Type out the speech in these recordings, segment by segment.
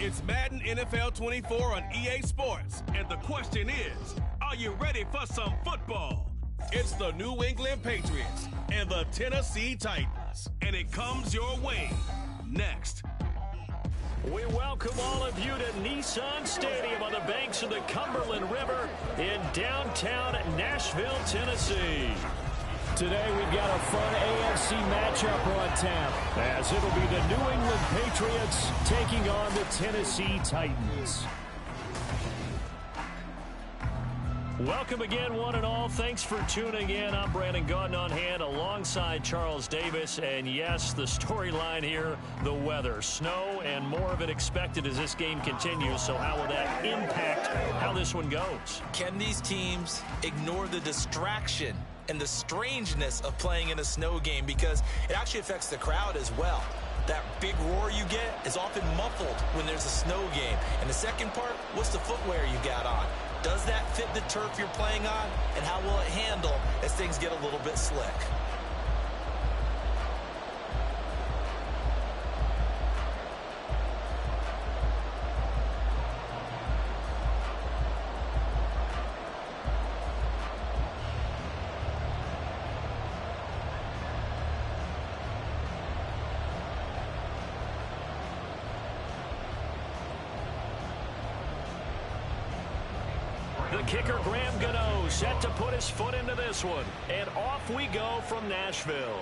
It's Madden NFL 24 on EA Sports, and the question is, are you ready for some football? It's the New England Patriots and the Tennessee Titans, and it comes your way next. We welcome all of you to Nissan Stadium on the banks of the Cumberland River in downtown Nashville, Tennessee. Today we've got a fun AFC matchup on tap, as it'll be the New England Patriots taking on the Tennessee Titans. Welcome again, one and all. Thanks for tuning in. I'm Brandon Gaudin on hand alongside Charles Davis. And yes, the storyline here, the weather. Snow and more of it expected as this game continues. So how will that impact how this one goes? Can these teams ignore the distraction and the strangeness of playing in a snow game? Because it actually affects the crowd as well. That big roar you get is often muffled when there's a snow game. And the second part, what's the footwear you got on? Does that fit the turf you're playing on? And how will it handle as things get a little bit slick? The kicker, Graham Gano, set to put his foot into this one. And off we go from Nashville.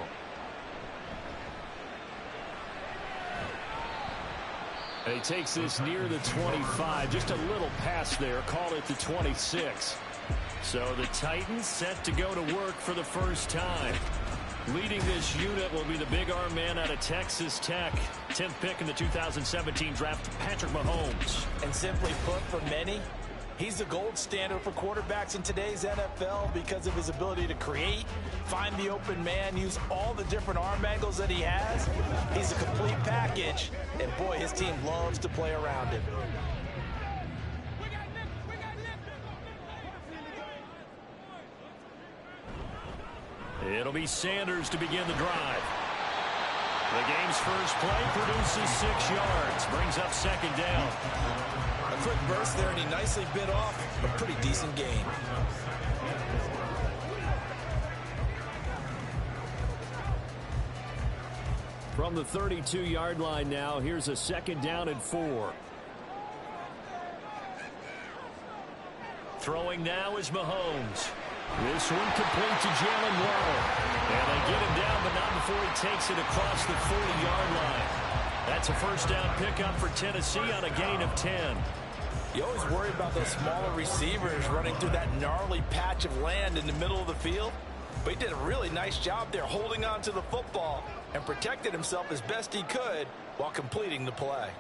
He takes this near the 25, just a little pass there, call it the 26. So the Titans set to go to work for the first time. Leading this unit will be the big arm man out of Texas Tech. 10th pick in the 2017 draft, Patrick Mahomes. And simply put, for many, he's the gold standard for quarterbacks in today's NFL because of his ability to create, find the open man, use all the different arm angles that he has. He's a complete package, and boy, his team loves to play around him. It'll be Sanders to begin the drive. The game's first play produces 6 yards, brings up second down. A quick burst there, and he nicely bit off a pretty decent gain. From the 32-yard line now, here's a second down and 4. Throwing now is Mahomes. This one complete to Jalen Waddle. And they get him down, but not before he takes it across the 40-yard line. That's a first down pickup for Tennessee on a gain of 10. You always worry about those smaller receivers running through that gnarly patch of land in the middle of the field. But he did a really nice job there holding on to the football and protected himself as best he could while completing the play.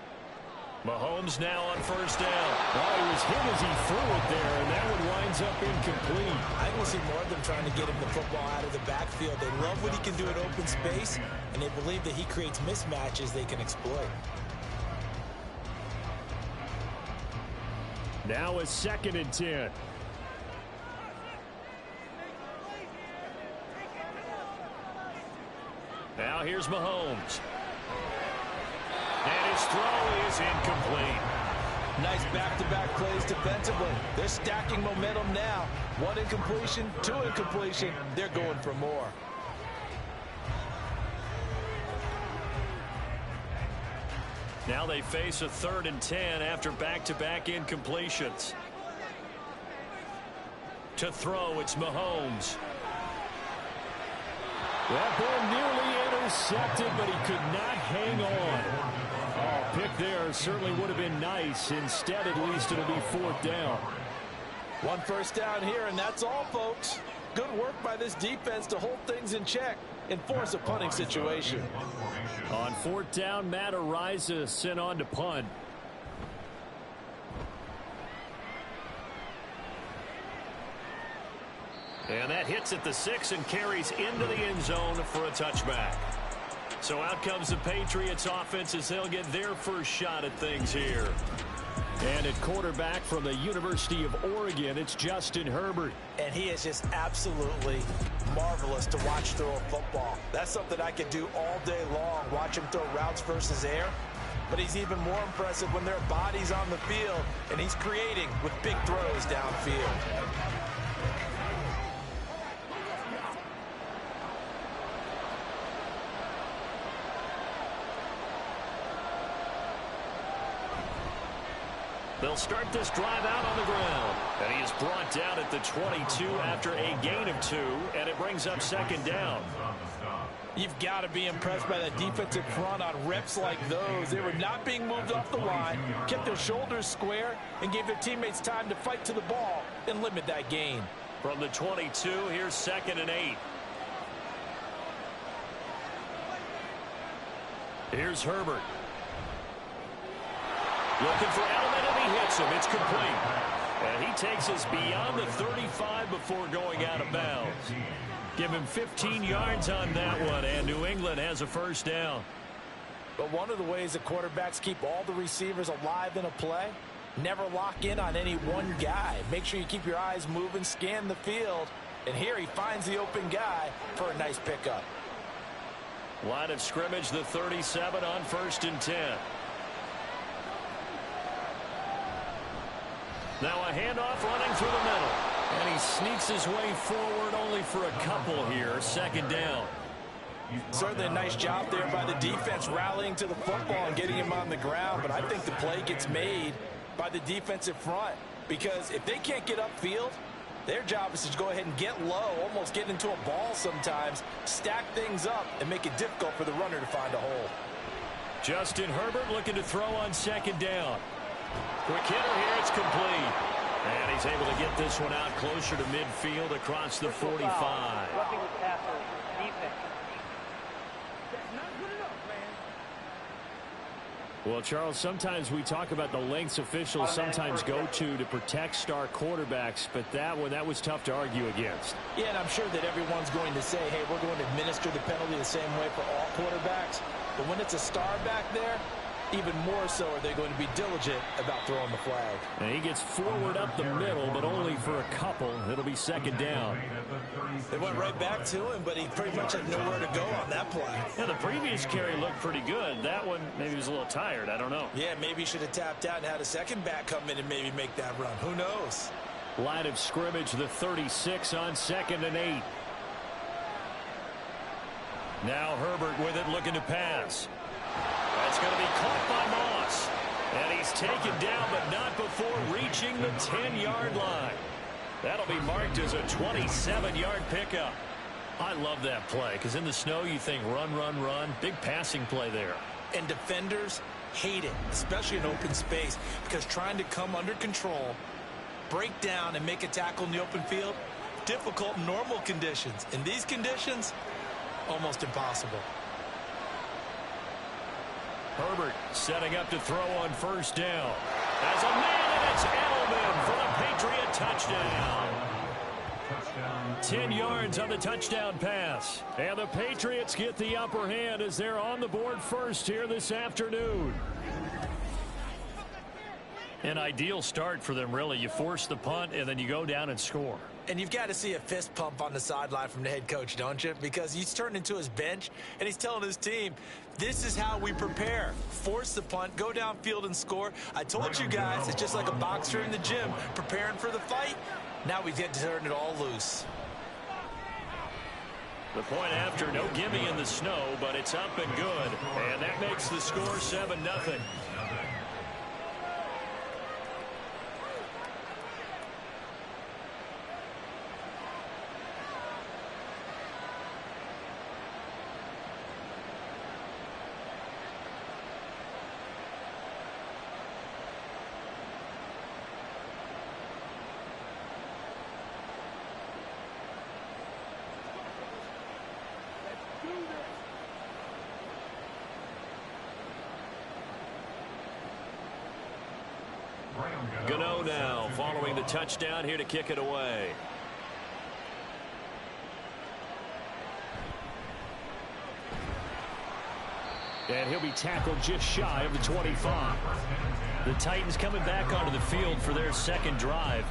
Mahomes now on first down. Well, he was hit as he threw it there, and that one winds up incomplete. I think we'll see more of them trying to get him the football out of the backfield. They love what he can do at open space, and they believe that he creates mismatches they can exploit. Now a second and 10. Now here's Mahomes. And his throw is incomplete. Nice back-to-back plays defensively. They're stacking momentum now. 1 incompletion, 2 incompletion. They're going for more. Now they face a 3rd and 10 after back-to-back incompletions. To throw, it's Mahomes. That ball nearly intercepted, but he could not hang on. Oh, pick there certainly would have been nice. Instead, at least it'll be 4th down. 1 first down here, and that's all, folks. Good work by this defense to hold things in check and force a punting situation. On 4th down, Matt Ariza sent on to punt. And that hits at the 6 and carries into the end zone for a touchback. So out comes the Patriots offense as they'll get their first shot at things here. And at quarterback from the University of Oregon, it's Justin Herbert. And he is just absolutely marvelous to watch throw a football. That's something I could do all day long, watch him throw routes versus air. but he's even more impressive when there are bodies on the field, and he's creating with big throws downfield. They'll start this drive out on the ground. And he is brought down at the 22 after a gain of 2, and it brings up second down. You've got to be impressed by that defensive front on reps like those. They were not being moved off the line, kept their shoulders square, and gave their teammates time to fight to the ball and limit that gain. From the 22, here's 2nd and 8. Here's Herbert. Looking for Edelman, and he hits him. It's complete. And he takes us beyond the 35 before going out of bounds. Give him 15 yards on that one, and New England has a first down. But one of the ways that quarterbacks keep all the receivers alive in a play, never lock in on any one guy. Make sure you keep your eyes moving, scan the field, and here he finds the open guy for a nice pickup. Line of scrimmage, the 37 on 1st and 10. Now a handoff running through the middle. And he sneaks his way forward only for a couple here. 2nd down. Certainly a nice job there by the defense rallying to the football and getting him on the ground. But I think the play gets made by the defensive front. Because if they can't get upfield, their job is to go ahead and get low, almost get into a ball sometimes, stack things up, and make it difficult for the runner to find a hole. Justin Herbert looking to throw on 2nd down. Quick hitter here, it's complete. And he's able to get this one out closer to midfield across the 45. Roughing the passer, defense. Well, Charles, sometimes we talk about the lengths officials sometimes go to protect star quarterbacks, but that was tough to argue against. Yeah, and I'm sure that everyone's going to say, hey, we're going to administer the penalty the same way for all quarterbacks. But when it's a star back there, even more so are they going to be diligent about throwing the flag. And he gets forward up the middle, but only for a couple. It'll be 2nd down. They went right back to him, but he pretty much had nowhere to go on that play. Yeah, the previous carry looked pretty good. That one, maybe he was a little tired. I don't know. Yeah, maybe he should have tapped out and had a second back come in and maybe make that run. Who knows? Line of scrimmage, the 36 on 2nd and 8. Now Herbert with it, looking to pass. That's going to be caught by Moss. And he's taken down, but not before reaching the 10-yard line. That'll be marked as a 27-yard pickup. I love that play, because in the snow you think run, run, run. Big passing play there. And defenders hate it, especially in open space, because trying to come under control, break down, and make a tackle in the open field, difficult in normal conditions. In these conditions, almost impossible. Herbert setting up to throw on 1st down. As a man, and it's Edelman for the Patriot touchdown. 10 yards on the touchdown pass. And the Patriots get the upper hand as they're on the board first here this afternoon. An ideal start for them, really. You force the punt, and then you go down and score. And you've got to see a fist pump on the sideline from the head coach, don't you? Because he's turned into his bench, and he's telling his team, this is how we prepare. Force the punt, go downfield and score. I told you guys, it's just like a boxer in the gym, preparing for the fight. Now we get to turn it all loose. The point after, no gimme in the snow, but it's up and good. And that makes the score 7-0. Gano now following the touchdown here to kick it away. And he'll be tackled just shy of the 25. The Titans coming back onto the field for their second drive.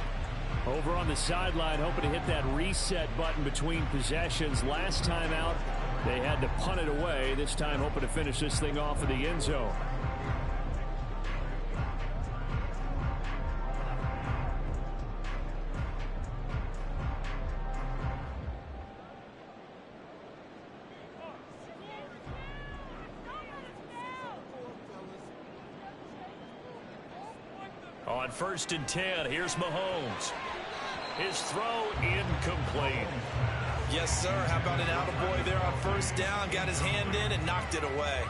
Over on the sideline, hoping to hit that reset button between possessions. Last time out, they had to punt it away. This time hoping to finish this thing off in the end zone. On 1st and 10, here's Mahomes. His throw incomplete. Yes, sir. How about an attaboy there on 1st down? Got his hand in and knocked it away.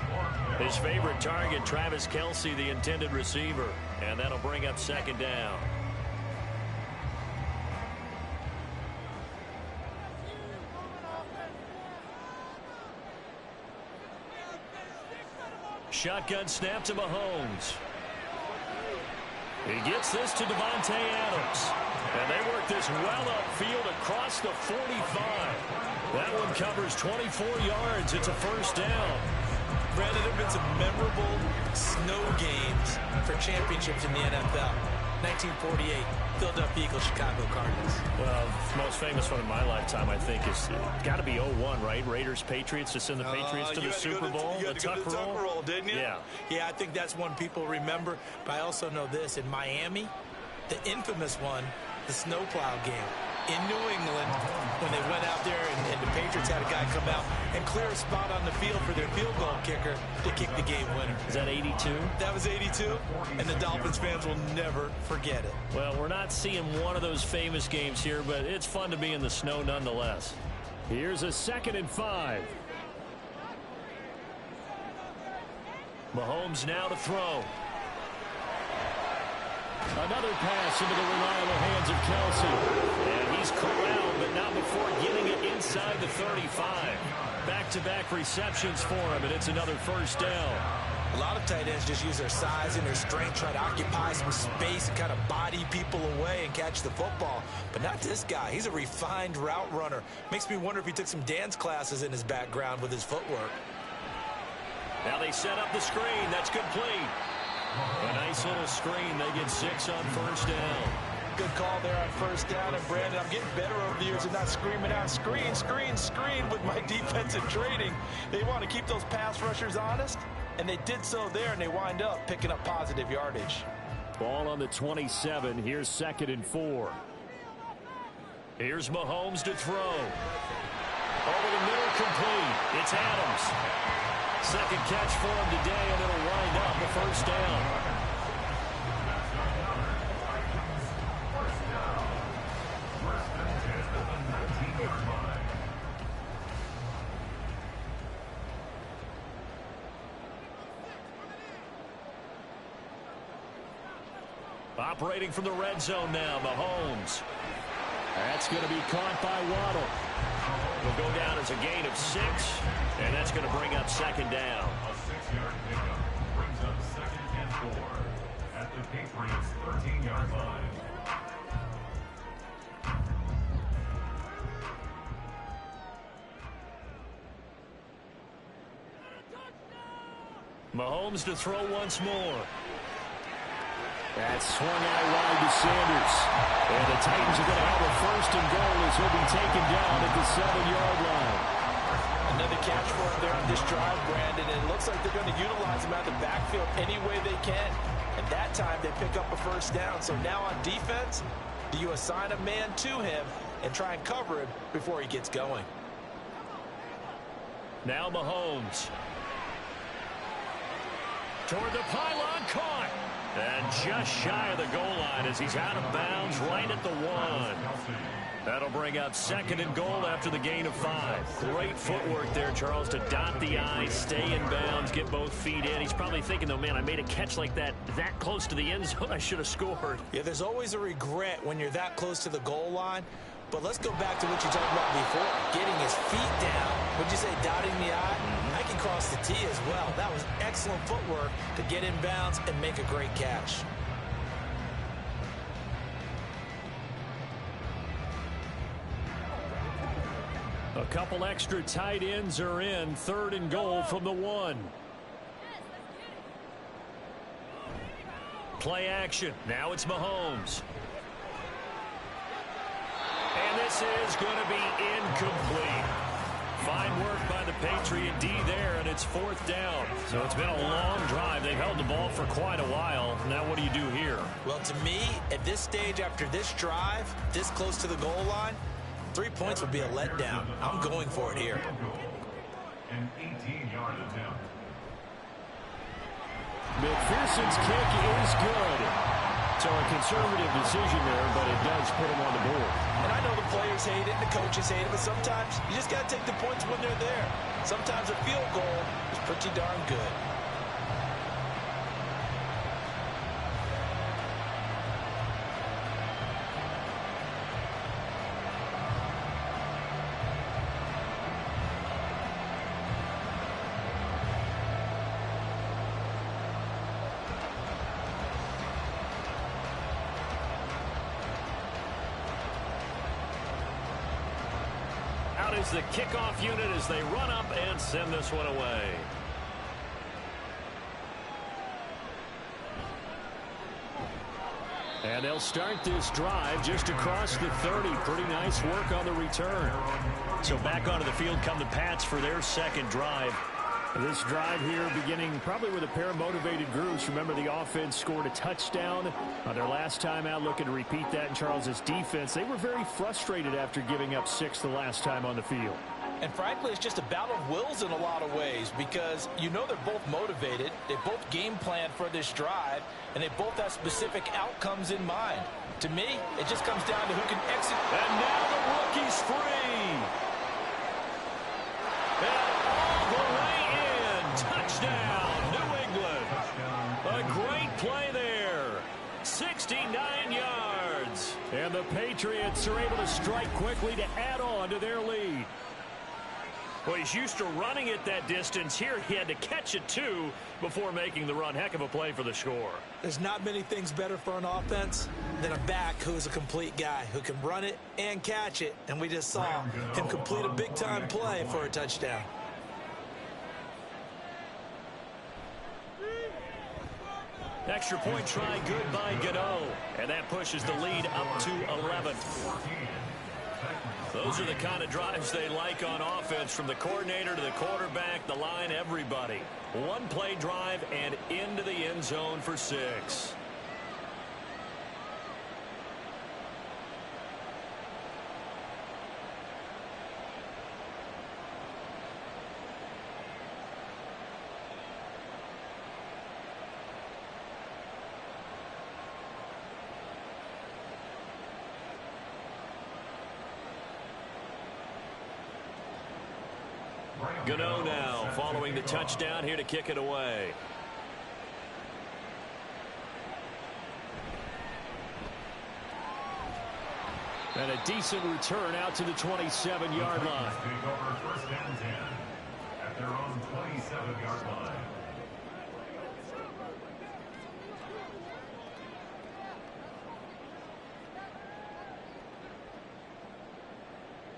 His favorite target, Travis Kelce, the intended receiver. And that'll bring up 2nd down. Shotgun snap to Mahomes. He gets this to Devontae Adams. And they work this well upfield across the 45. That one covers 24 yards. It's a 1st down. Brandon, there have been some memorable snow games for championships in the NFL. 1948, Philadelphia Eagles, Chicago Cardinals. Well, the most famous one in my lifetime, I think, is got to be 01, right? Raiders, Patriots, to send the Patriots to the Super Bowl. You had to go to the Tuck Roll, didn't you? Yeah. Yeah, I think that's one people remember. But I also know this. In Miami, the infamous one, the snowplow game. In New England, when they went out there and the Patriots had a guy come out and clear a spot on the field for their field goal kicker to kick the game winner. Is that 82? That was 82, and the Dolphins fans will never forget it. Well, we're not seeing one of those famous games here, but it's fun to be in the snow nonetheless. Here's a 2nd and 5. Mahomes now to throw. Another pass into the reliable hands of Kelce. And he's corralled, but not before getting it inside the 35. Back-to-back receptions for him, and it's another 1st down. A lot of tight ends just use their size and their strength, try to occupy some space and kind of body people away and catch the football. But not this guy. He's a refined route runner. Makes me wonder if he took some dance classes in his background with his footwork. Now they set up the screen. That's complete. A nice little screen. They get 6 on 1st down. Good call there on 1st down. And Brandon, I'm getting better over the years and not screaming out screen, screen, screen with my defensive training. They want to keep those pass rushers honest, and they did so there, and they wind up picking up positive yardage. Ball on the 27. Here's 2nd and 4. Here's Mahomes to throw. Over the middle, complete. It's Adams. 2nd catch for him today, and it'll wind up a 1st down. Operating from the red zone now, Mahomes. That's going to be caught by Waddle. Will go down as a gain of 6, and that's going to bring up 2nd down. A 6-yard pickup brings up 2nd and 4 at the Patriots' 13-yard line. Mahomes to throw once more. That's swung out wide to Sanders. And the Titans are going to have a 1st and goal as he'll be taken down at the 7-yard line. Another catch for him there on this drive, Brandon. And it looks like they're going to utilize him out of the backfield any way they can. And that time they pick up a 1st down. So now on defense, do you assign a man to him and try and cover him before he gets going? Now Mahomes. Toward the pylon, caught. And just shy of the goal line as he's out of bounds right at the 1. That'll bring up 2nd and goal after the gain of 5. Great footwork there, Charles, to dot the I, stay in bounds, get both feet in. He's probably thinking, though, man, I made a catch like that close to the end zone. I should have scored. Yeah, there's always a regret when you're that close to the goal line. But let's go back to what you talked about before, getting his feet down. Would you say dotting the I? I can cross the T as well. That was excellent footwork to get in bounds and make a great catch. A couple extra tight ends are in. 3rd and goal from the 1. Play action. Now it's Mahomes. And this is going to be incomplete. Fine work by the Patriot D there, and it's 4th down. So it's been a long drive. They've held the ball for quite a while. Now what do you do here? Well, to me, at this stage, after this drive, this close to the goal line, 3 points would be a letdown. I'm going for it here. An 18-yard attempt. McPherson's kick is good. So a conservative decision there, but it does put him on the board. And I know the players hate it and the coaches hate it, but sometimes you just got to take the points when they're there. Sometimes a field goal is pretty darn good. Out is the kickoff unit as they run up and send this one away. And they'll start this drive just across the 30. Pretty nice work on the return. So back onto the field come the Pats for their second drive. This drive here beginning probably with a pair of motivated groups. Remember, the offense scored a touchdown on their last time out, looking to repeat that in Charles's defense. They were very frustrated after giving up 6 the last time on the field. And frankly, it's just a battle of wills in a lot of ways because you know they're both motivated. They both game plan for this drive, and they both have specific outcomes in mind. To me, it just comes down to who can execute. And now the rookie's free. And all the way in. Touchdown, New England. A great play there. 69 yards. And the Patriots are able to strike quickly to add on to their lead. Well, he's used to running it that distance. Here he had to catch it, too, before making the run. Heck of a play for the score. There's not many things better for an offense than a back who's a complete guy who can run it and catch it. And we just saw him complete a big-time play for a touchdown. Extra point try good by Gano. And that pushes the lead up to 11. Those are the kind of drives they like on offense, from the coordinator to the quarterback, the line, everybody. One play drive and into the end zone for 6. Gano now following the touchdown here to kick it away. And a decent return out to the 27-yard line. Take over first and 10 at their own 27-yard line.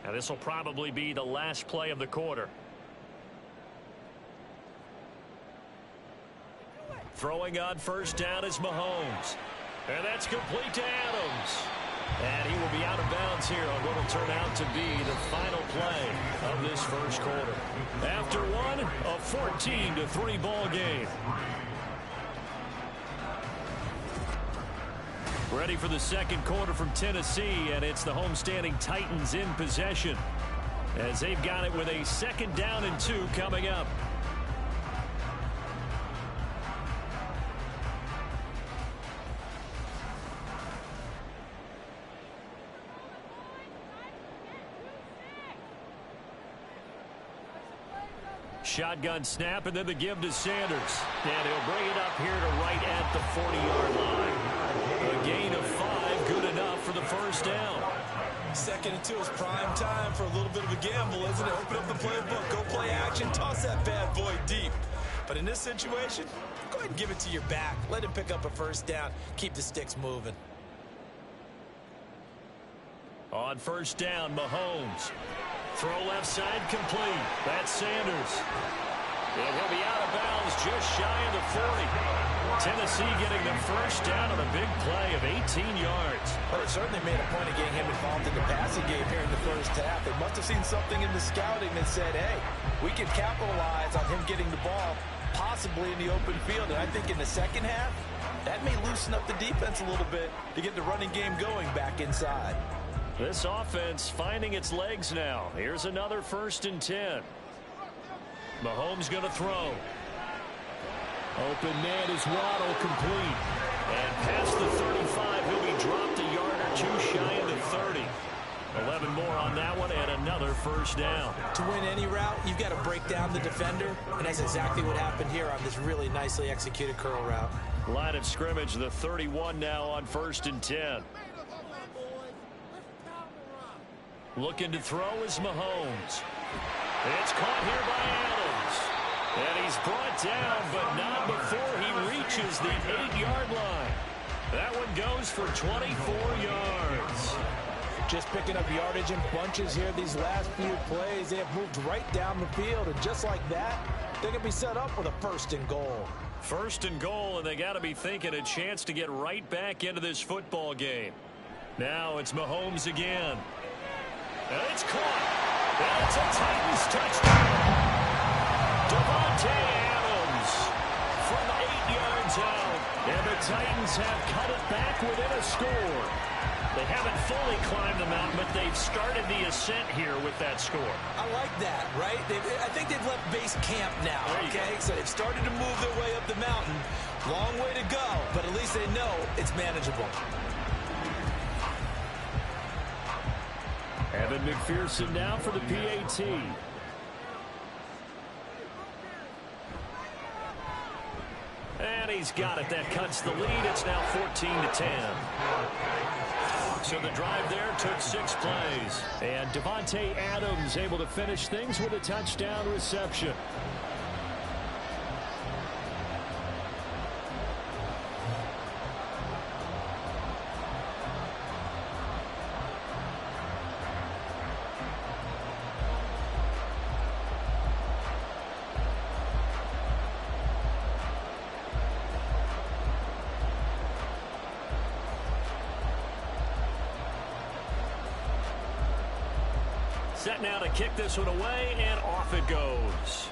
Now this will probably be the last play of the quarter. Throwing on first down is Mahomes. And that's complete to Adams. And he will be out of bounds here on what will turn out to be the final play of this first quarter. After one, a 14-3 ball game. Ready for the second quarter from Tennessee, and it's the homestanding Titans in possession as they've got it with a 2nd down and 2 coming up. Shotgun snap, and then the give to Sanders. And he'll bring it up here to right at the 40-yard line. A gain of 5, good enough for the first down. 2nd and 2 is prime time for a little bit of a gamble, isn't it? Open up the playbook, go play action, toss that bad boy deep. But in this situation, go ahead and give it to your back. Let him pick up a first down. Keep the sticks moving. On first down, Mahomes. Throw left side complete. That's Sanders. And he'll be out of bounds just shy of the 40. Tennessee getting the first down on a big play of 18 yards. Well, it certainly made a point of getting him involved in the passing game here in the first half. They must have seen something in the scouting that said, hey, we can capitalize on him getting the ball possibly in the open field. And I think in the second half, that may loosen up the defense a little bit to get the running game going back inside. This offense finding its legs now. Here's another 1st and 10. Mahomes going to throw. Open man is Waddle, complete. And past the 35, he'll be dropped a yard or two shy of the 30. 11 more on that one and another first down. To win any route, you've got to break down the defender, and that's exactly what happened here on this really nicely executed curl route. Line of scrimmage, the 31 now on 1st and 10. Looking to throw is Mahomes. It's caught here by Adams. And he's brought down, but not before he reaches the 8-yard line. That one goes for 24 yards. Just picking up yardage in bunches here these last few plays. They have moved right down the field, and just like that, they're going to be set up with a 1st and goal. 1st and goal, and they got to be thinking a chance to get right back into this football game. Now it's Mahomes again. And it's caught. And it's a Titans touchdown. Davante Adams from 8 yards out. And the Titans have cut it back within a score. They haven't fully climbed the mountain, but they've started the ascent here with that score. I like that, right? I think they've left base camp now, okay? So they've started to move their way up the mountain. Long way to go, but at least they know it's manageable. Evan McPherson now for the PAT. And he's got it. That cuts the lead. It's now 14-10. So the drive there took 6 plays. And Davante Adams able to finish things with a touchdown reception. Set now to kick this one away, and off it goes.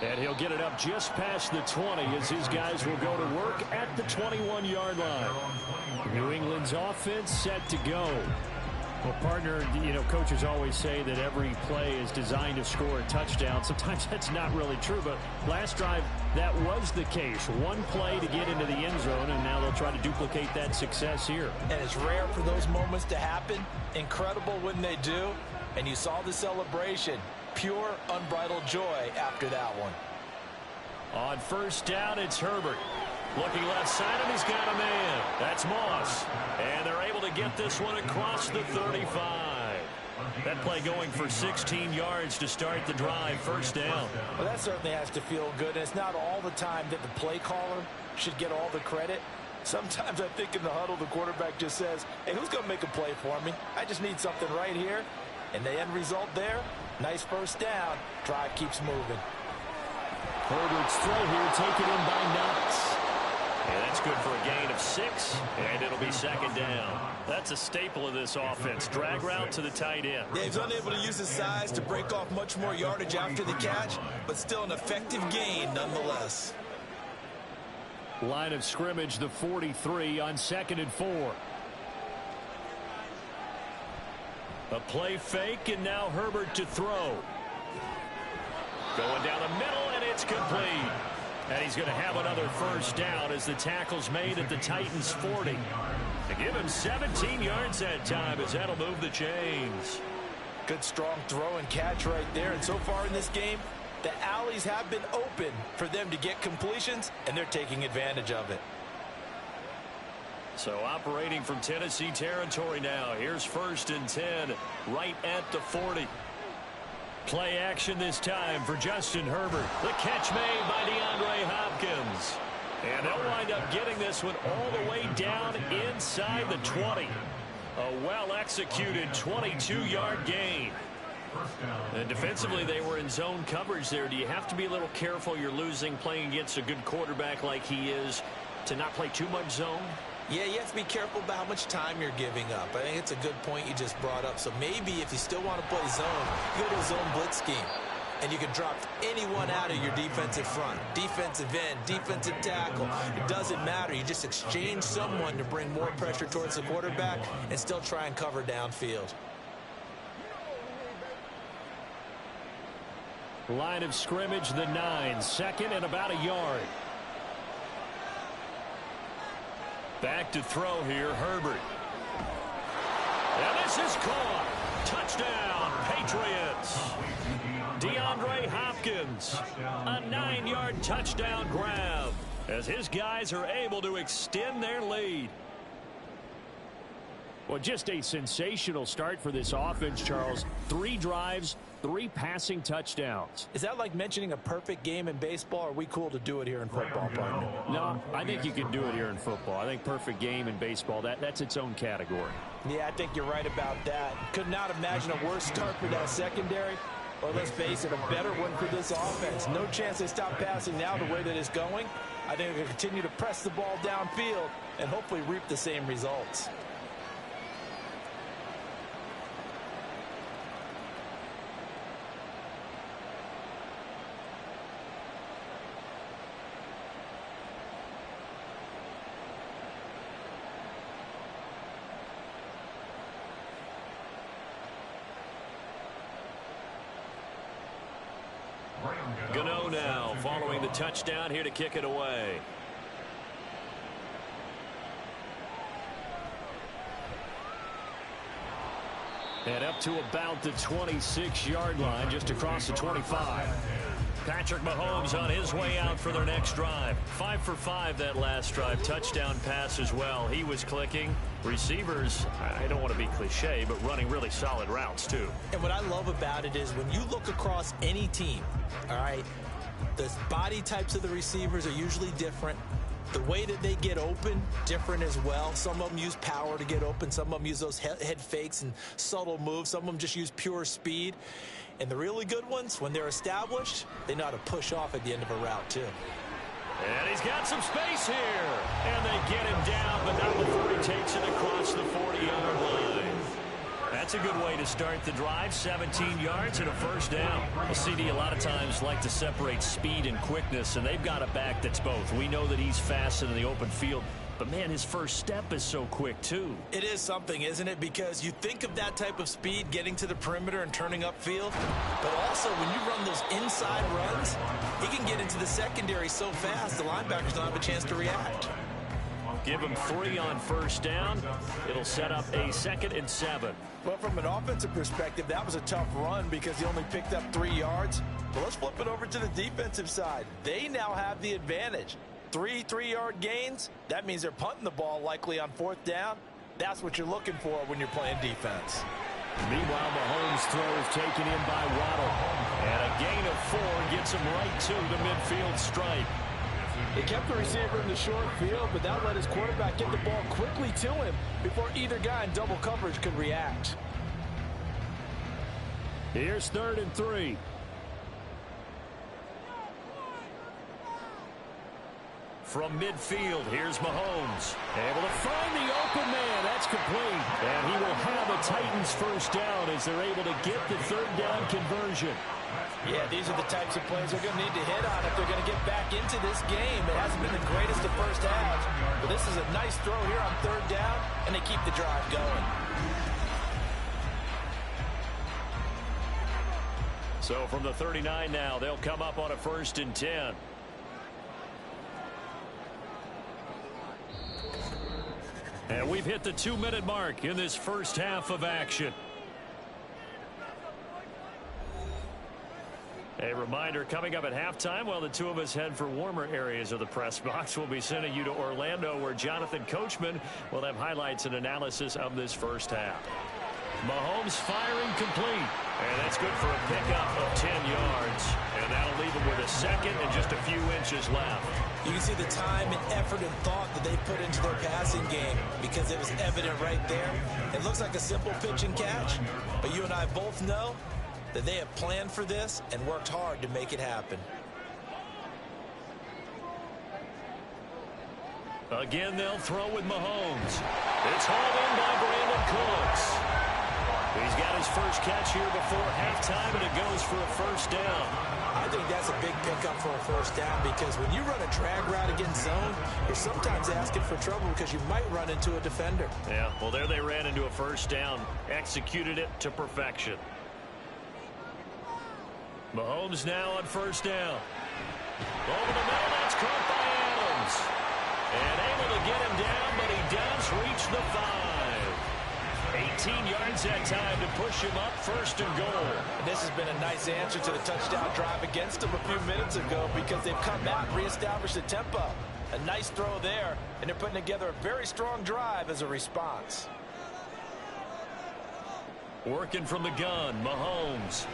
And he'll get it up just past the 20 as his guys will go to work at the 21-yard line. New England's offense set to go. Well, partner, you know, coaches always say that every play is designed to score a touchdown. Sometimes that's not really true, but last drive, that was the case. One play to get into the end zone, and now they'll try to duplicate that success here. And it's rare for those moments to happen. Incredible when they do. And you saw the celebration. Pure, unbridled joy after that one. On 1st down, it's Herbert. Looking left side, and he's got a man. That's Moss. And they're able to get this one across the 35. That play going for 16 yards to start the drive. 1st down. Well, that certainly has to feel good. And it's not all the time that the play caller should get all the credit. Sometimes I think in the huddle, the quarterback just says, hey, who's going to make a play for me? I just need something right here. And the end result there, nice 1st down. Drive keeps moving. Herbert's throw here taken in by Knox. And that's good for a gain of 6, and it'll be 2nd down. That's a staple of this offense. Drag route to the tight end. Yeah, he's unable to use his size to break off much more yardage after the catch, but still an effective gain nonetheless. Line of scrimmage, the 43 on 2nd and 4. A play fake, and now Herbert to throw. Going down the middle, and it's complete. And he's going to have another 1st down as the tackle's made at the Titans' 40. To give him 17 yards that time as that'll move the chains. Good strong throw and catch right there. And so far in this game, the alleys have been open for them to get completions, and they're taking advantage of it. So operating from Tennessee territory now. Here's 1st and 10 right at the 40. Play action this time for Justin Herbert. The catch made by DeAndre Hopkins. And they'll wind up getting this one all the way down inside the 20. A well-executed 22-yard gain. And defensively, they were in zone coverage there. Do you have to be a little careful you're losing playing against a good quarterback like he is to not play too much zone? Yeah, you have to be careful about how much time you're giving up. I think it's a good point you just brought up. So maybe if you still want to play zone, you go to a zone blitz scheme. And you can drop anyone out of your defensive front. Defensive end, defensive tackle. It doesn't matter. You just exchange someone to bring more pressure towards the quarterback and still try and cover downfield. Line of scrimmage, the 9. Second and about a yard. Back to throw here, Herbert. And this is caught. Touchdown, Patriots. DeAndre Hopkins, a 9-yard touchdown grab as his guys are able to extend their lead. Well, just a sensational start for this offense, Charles. 3 drives, 3 passing touchdowns. Is that like mentioning a perfect game in baseball? Or are we cool to do it here in football, partner? No, I think you can do it here in football. I think perfect game in baseball, that's its own category. Yeah, I think you're right about that. Could not imagine a worse start for that secondary. Or let's face it, a better one for this offense. No chance they stop passing now the way that it's going. I think they'll continue to press the ball downfield and hopefully reap the same results. Gano now following the touchdown here to kick it away. And up to about the 26-yard line, just across the 25. Patrick Mahomes on his way out for their next drive. 5 for 5 that last drive. Touchdown pass as well. He was clicking. Receivers, I don't want to be cliche, but running really solid routes too. And what I love about it is when you look across any team, all right, the body types of the receivers are usually different. The way that they get open, different as well. Some of them use power to get open. Some of them use those head fakes and subtle moves. Some of them just use pure speed. And the really good ones, when they're established, they know how to push off at the end of a route, too. And he's got some space here. And they get him down, but not before he takes it across the 40-yard line. That's a good way to start the drive. 17 yards and a first down. Well, CD a lot of times like to separate speed and quickness, and they've got a back that's both. We know that he's fast in the open field, but, man, his first step is so quick, too. It is something, isn't it? Because you think of that type of speed getting to the perimeter and turning upfield, but also when you run those inside runs, he can get into the secondary so fast the linebackers don't have a chance to react. Give him 3 on first down. It'll set up a 2nd and 7. Well, from an offensive perspective, that was a tough run because he only picked up 3 yards. But let's flip it over to the defensive side. They now have the advantage. 3 3-yard gains. That means they're punting the ball likely on 4th down. That's what you're looking for when you're playing defense. Meanwhile, Mahomes' throw is taken in by Waddle. And a gain of 4 gets him right to the midfield stripe. They kept the receiver in the short field, but that let his quarterback get the ball quickly to him before either guy in double coverage could react. Here's 3rd and 3. From midfield, here's Mahomes. Able to find the open man. That's complete. And he will have a Titans first down as they're able to get the 3rd down conversion. Yeah, these are the types of plays they're going to need to hit on if they're going to get back into this game. It hasn't been the greatest of first halves, but this is a nice throw here on 3rd down, and they keep the drive going. So from the 39 now, they'll come up on a 1st and 10. And we've hit the 2-minute mark in this first half of action. A reminder coming up at halftime while the two of us head for warmer areas of the press box. We'll be sending you to Orlando where Jonathan Coachman will have highlights and analysis of this first half. Mahomes firing complete. And that's good for a pickup of 10 yards. And that'll leave him with a 2nd and just a few inches left. You can see the time and effort and thought that they put into their passing game because it was evident right there. It looks like a simple pitch and catch, but you and I both know that they have planned for this and worked hard to make it happen. Again, they'll throw with Mahomes. It's hauled in by Brandon Cooks. He's got his first catch here before halftime, and it goes for a first down. I think that's a big pickup for a first down because when you run a drag route against zone, you're sometimes asking for trouble because you might run into a defender. Yeah, well, there they ran into a first down, executed it to perfection. Mahomes now on first down. Over the middle, that's caught by Adams. And able to get him down, but he does reach the 5. 18 yards that time to push him up, first and goal. And this has been a nice answer to the touchdown drive against them a few minutes ago because they've come out and reestablished the tempo. A nice throw there, and they're putting together a very strong drive as a response. Working from the gun, Mahomes.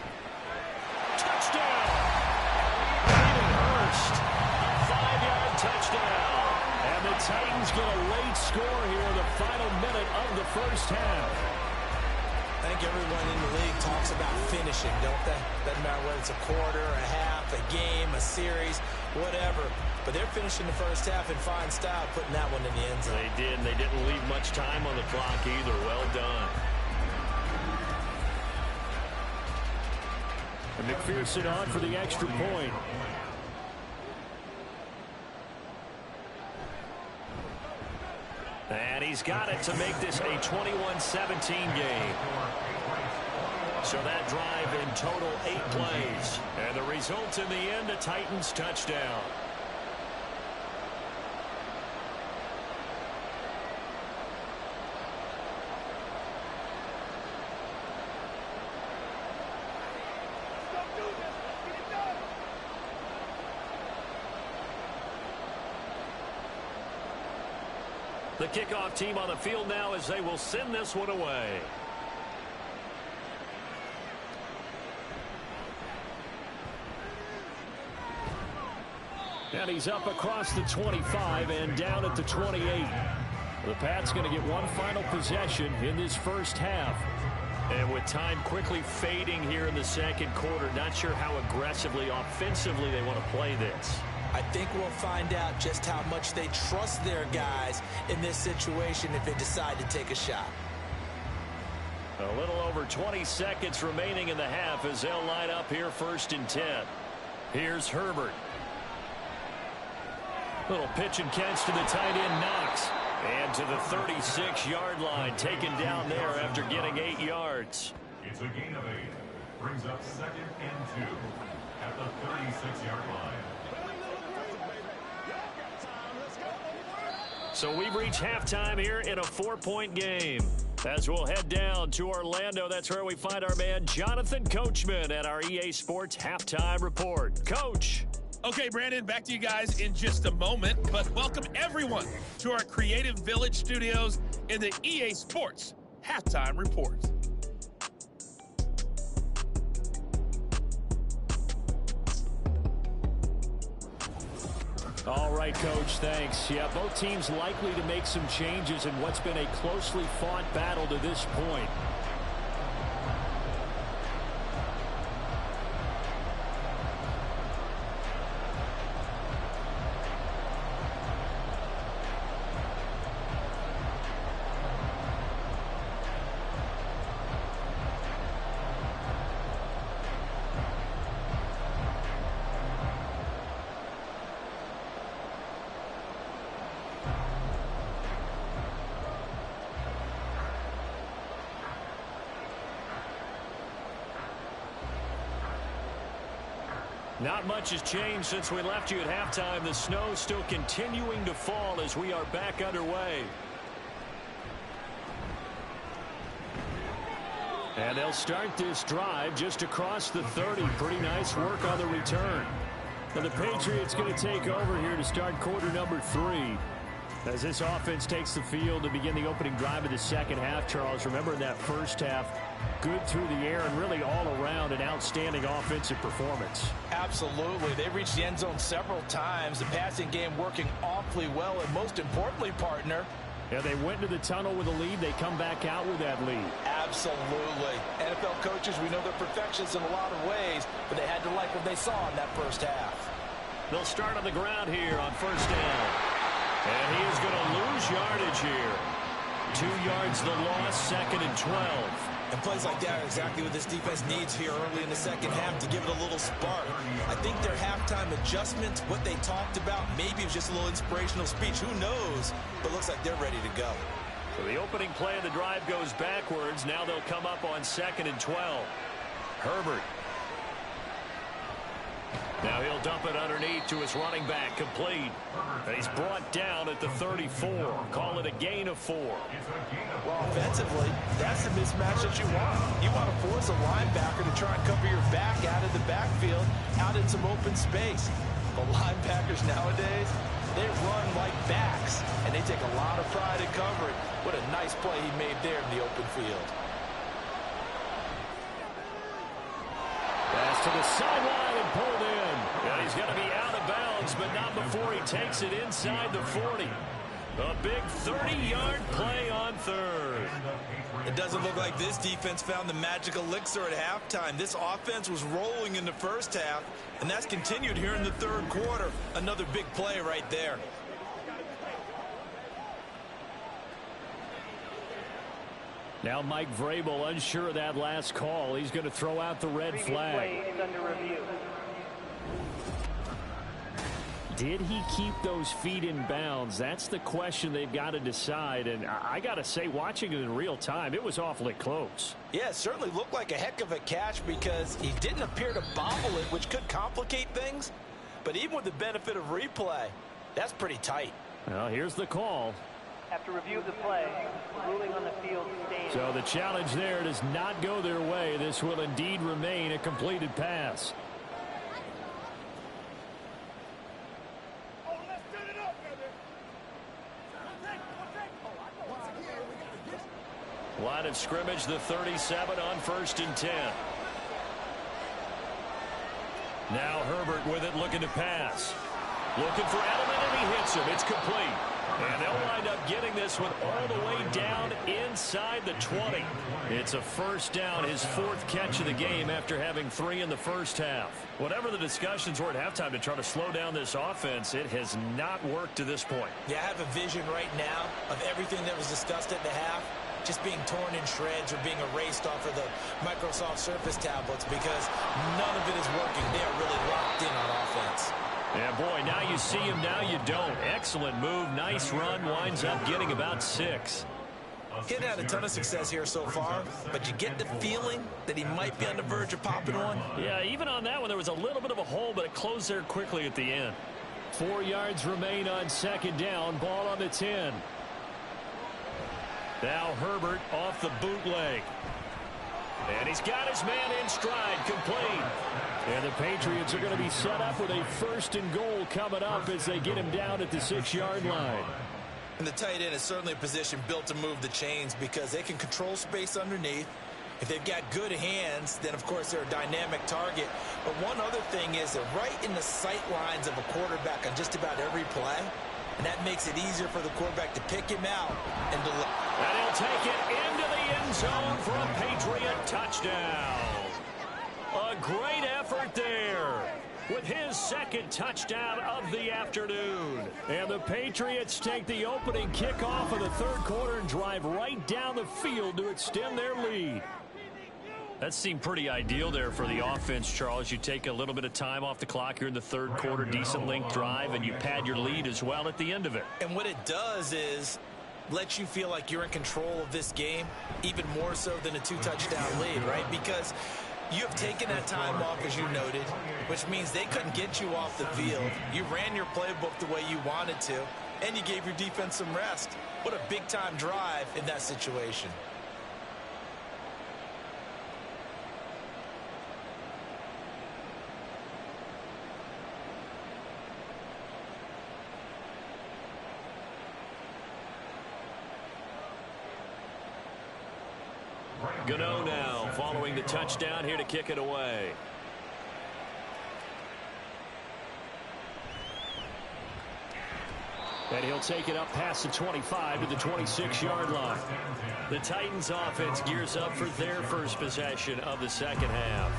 Touchdown! Hurst, a 5-yard touchdown. And the Titans get a late score here in the final minute of the first half. I think everyone in the league talks about finishing, don't they? Doesn't matter whether it's a quarter, a half, a game, a series, whatever. But they're finishing the first half in fine style, putting that one in the end zone. They did, and they didn't leave much time on the clock either. Well done. And McPherson on for the extra point. And he's got it to make this a 21-17 game. So that drive in total 8 plays. And the result in the end, a Titans touchdown. The kickoff team on the field now as they will send this one away. And he's up across the 25 and down at the 28. The Pats going to get one final possession in this first half. And with time quickly fading here in the second quarter, not sure how aggressively, offensively they want to play this. I think we'll find out just how much they trust their guys in this situation if they decide to take a shot. A little over 20 seconds remaining in the half as they'll line up here first and 10. Here's Herbert. Little pitch and catch to the tight end, Knox. And to the 36-yard line, taken down there after getting 8 yards. It's a gain of 8. Brings up 2nd and 2 at the 36-yard line. So we've reached halftime here in a 4-point game. As we'll head down to Orlando, that's where we find our man Jonathan Coachman at our EA Sports Halftime Report. Coach. Okay, Brandon, back to you guys in just a moment, but welcome everyone to our Creative Village studios in the EA Sports Halftime Report. All right, Coach, thanks. Yeah, both teams likely to make some changes in what's been a closely fought battle to this point. Not much has changed since we left you at halftime. The snow still continuing to fall as we are back underway. And they'll start this drive just across the 30. Pretty nice work on the return. And the Patriots going to take over here to start quarter number 3. As this offense takes the field to begin the opening drive of the second half, Charles, remember in that first half, good through the air and really all around an outstanding offensive performance. Absolutely. They reached the end zone several times. The passing game working awfully well, and most importantly, partner, yeah, they went to the tunnel with a lead. They come back out with that lead. Absolutely. NFL coaches, we know they're perfectionists in a lot of ways, but they had to like what they saw in that first half. They'll start on the ground here on first down. And he is going to lose yardage here. 2 yards the loss, 2nd and 12. And plays like that are exactly what this defense needs here early in the second half to give it a little spark. I think their halftime adjustments, what they talked about, maybe it was just a little inspirational speech. Who knows? But looks like they're ready to go. So the opening play of the drive goes backwards. Now they'll come up on 2nd and 12. Herbert. Now he'll dump it underneath to his running back, complete. And he's brought down at the 34. Call it a gain of 4. Well, offensively, that's the mismatch that you want. You want to force a linebacker to try and cover your back out of the backfield, out in some open space. But linebackers nowadays, they run like backs, and they take a lot of pride in covering. What a nice play he made there in the open field. Pass to the sideline and pulled in. And he's going to be out of bounds, but not before he takes it inside the 40. A big 30-yard play on third. It doesn't look like this defense found the magic elixir at halftime. This offense was rolling in the first half, and that's continued here in the third quarter. Another big play right there. Now Mike Vrabel unsure of that last call. He's going to throw out the red flag. Play is under review. Did he keep those feet in bounds? That's the question they've got to decide. And I got to say, watching it in real time, it was awfully close. Yeah, it certainly looked like a heck of a catch because he didn't appear to bobble it, which could complicate things. But even with the benefit of replay, that's pretty tight. Well, here's the call. After review of the play, ruling on the field stands. So the challenge there does not go their way. This will indeed remain a completed pass. Line of scrimmage, the 37 on 1st and 10. Now Herbert with it, looking to pass. Looking for Edelman, and he hits him. It's complete. And they'll wind up getting this one all the way down inside the 20. It's a first down, his 4th catch of the game after having 3 in the first half. Whatever the discussions were at halftime to try to slow down this offense, it has not worked to this point. Yeah, I have a vision right now of everything that was discussed at the half just being torn in shreds or being erased off of the Microsoft Surface tablets because none of it is working. They are really locked in on offense. Yeah, boy, now you see him, now you don't. Excellent move, nice run, winds up getting about 6. He had a ton of success here so far, but you get the feeling that he might be on the verge of popping one. Yeah, even on that one, there was a little bit of a hole, but it closed there quickly at the end. 4 yards remain on 2nd down, ball on the 10. Now Herbert off the bootleg. And he's got his man in stride, complete. And the Patriots are going to be set up with a 1st and goal coming up as they get him down at the 6-yard line. And the tight end is certainly a position built to move the chains because they can control space underneath. If they've got good hands, then of course they're a dynamic target. But one other thing is they're right in the sight lines of a quarterback on just about every play. And that makes it easier for the quarterback to pick him out and deliver. And he'll take it into the end zone for a Patriot touchdown. A great effort there with his 2nd touchdown of the afternoon. And the Patriots take the opening kickoff of the 3rd quarter and drive right down the field to extend their lead. That seemed pretty ideal there for the offense, Charles. You take a little bit of time off the clock here in the 3rd quarter, decent length drive, and you pad your lead as well at the end of it. And what it does is let you feel like you're in control of this game, even more so than a 2-touchdown lead, right? Because you have taken that time off, as you noted, which means they couldn't get you off the field. You ran your playbook the way you wanted to, and you gave your defense some rest. What a big-time drive in that situation. Gano now following the touchdown here to kick it away. And he'll take it up past the 25 to the 26-yard line. The Titans offense gears up for their first possession of the 2nd half.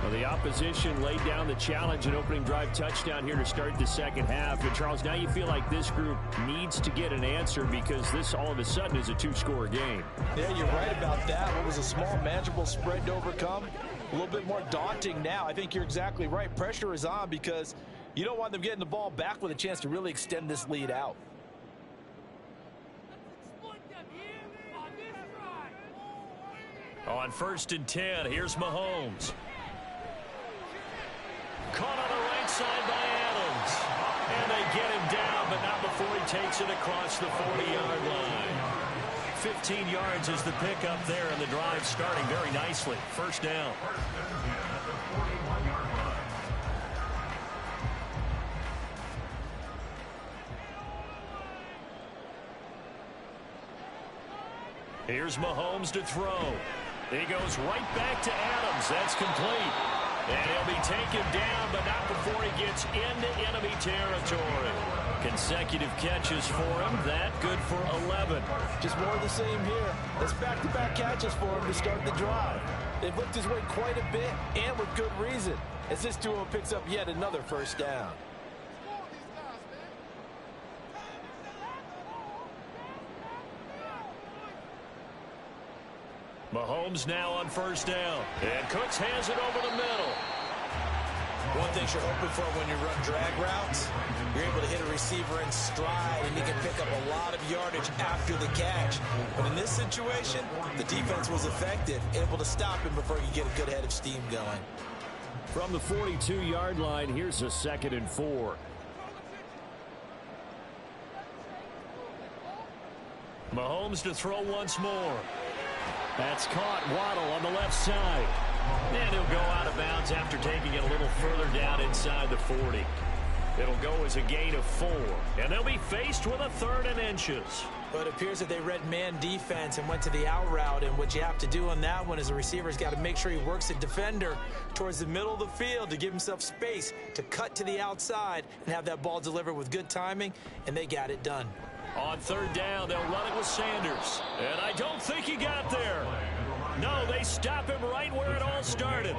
Well, the opposition laid down the challenge and opening drive touchdown here to start the 2nd half. And, Charles, now you feel like this group needs to get an answer because this all of a sudden is a 2-score game. Yeah, you're right about that. What was a small, manageable spread to overcome, a little bit more daunting now. I think you're exactly right. Pressure is on because you don't want them getting the ball back with a chance to really extend this lead out. On 1st and 10, here's Mahomes. Caught on the side by Adams. And they get him down, but not before he takes it across the 40-yard line. 15 yards is the pickup there, and the drive starting very nicely. First down. Here's Mahomes to throw. He goes right back to Adams. That's complete. And he'll be taken down, but not before he gets into enemy territory. Consecutive catches for him. That good for 11. Just more of the same here. That's back-to-back catches for him to start the drive. They've looked his way quite a bit, and with good reason, as this duo picks up yet another first down. Mahomes now on first down. And Cooks has it over the middle. One thing you're hoping for when you run drag routes, you're able to hit a receiver in stride, and he can pick up a lot of yardage after the catch. But in this situation, the defense was effective, able to stop him before he could get a good head of steam going. From the 42-yard line, here's a 2nd and 4. Mahomes to throw once more. That's caught. Waddle on the left side. And he'll go out of bounds after taking it a little further down inside the 40. It'll go as a gain of 4. And they'll be faced with a 3rd and inches. But it appears that they read man defense and went to the out route. And what you have to do on that one is the receiver's got to make sure he works the defender towards the middle of the field to give himself space to cut to the outside and have that ball delivered with good timing. And they got it done. On 3rd down, they'll run it with Sanders. And I don't think he got there. No, they stop him right where it all started.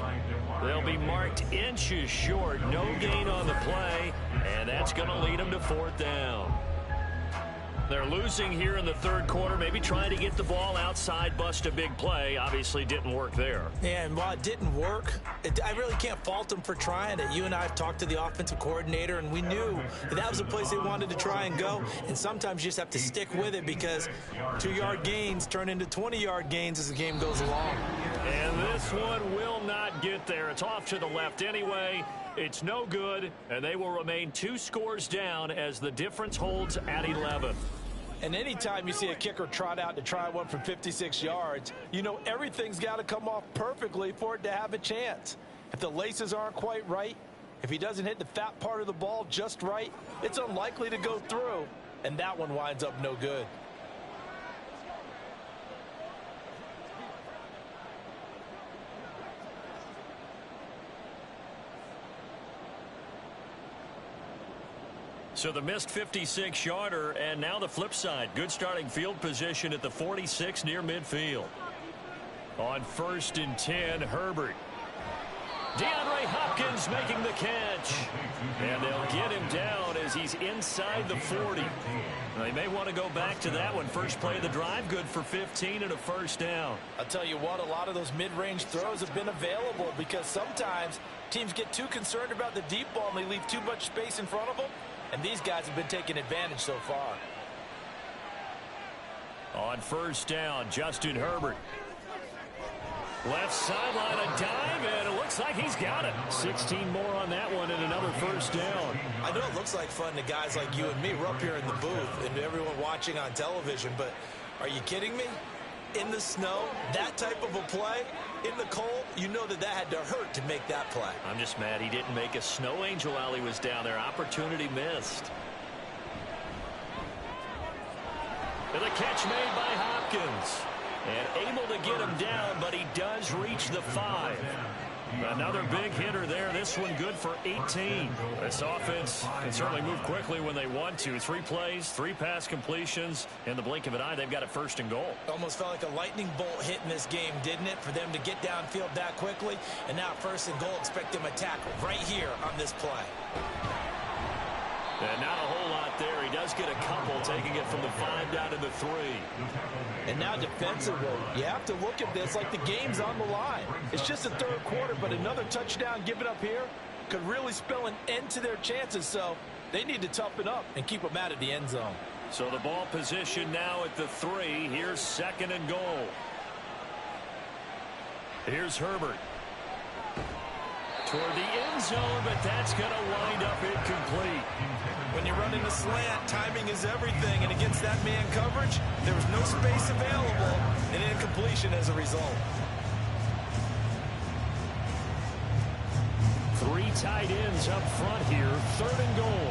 They'll be marked inches short. No gain on the play. And that's going to lead them to 4th down. They're losing here in the 3rd quarter, maybe trying to get the ball outside, bust a big play. Obviously didn't work there. Yeah, and while it didn't work, I really can't fault them for trying it. You and I have talked to the offensive coordinator, and we knew that was a place they wanted to try and go. And sometimes you just have to stick with it because 2-yard gains turn into 20-yard gains as the game goes along. And this one will not get there. It's off to the left anyway. It's no good, and they will remain 2 scores down as the difference holds at 11. And anytime you see a kicker trot out to try one from 56 yards, you know everything's got to come off perfectly for it to have a chance. If the laces aren't quite right, if he doesn't hit the fat part of the ball just right, it's unlikely to go through, and that one winds up no good. So the missed 56-yarder, and now the flip side. Good starting field position at the 46 near midfield. On 1st and 10, Herbert. DeAndre Hopkins making the catch. And they'll get him down as he's inside the 40. They may want to go back to that one. First play of the drive, good for 15 and a first down. I'll tell you what, a lot of those mid-range throws have been available because sometimes teams get too concerned about the deep ball and they leave too much space in front of them. And these guys have been taking advantage so far. On 1st down, Justin Herbert. Left sideline, a dive, and it looks like he's got it. 16 more on that one and another first down. I know it looks like fun to guys like you and me. We're up here in the booth and everyone watching on television, but are you kidding me? In the snow, that type of a play, in the cold, you know that had to hurt to make that play. I'm just mad he didn't make a snow angel while he was down there. Opportunity missed. And the catch made by Hopkins. And able to get him down, but he does reach the 5. Another big hitter there. This one good for 18. This offense can certainly move quickly when they want to. 3 plays, 3 pass completions. In the blink of an eye, they've got it 1st and goal. Almost felt like a lightning bolt hit in this game, didn't it? For them to get downfield that quickly. And now 1st and goal, expect them to tackle right here on this play. And not a whole lot there. He does get a couple, taking it from the 5 down to the 3. And now defensively, you have to look at this like the game's on the line. It's just the 3rd quarter, but another touchdown given up here could really spell an end to their chances. So they need to toughen up and keep them out of the end zone. So the ball position now at the 3. Here's 2nd and goal. Here's Herbert. toward the end zone, but that's going to wind up incomplete. When you run into slant, timing is everything, and against that man coverage, there was no space available, and incompletion as a result. 3 tight ends up front here, 3rd and goal.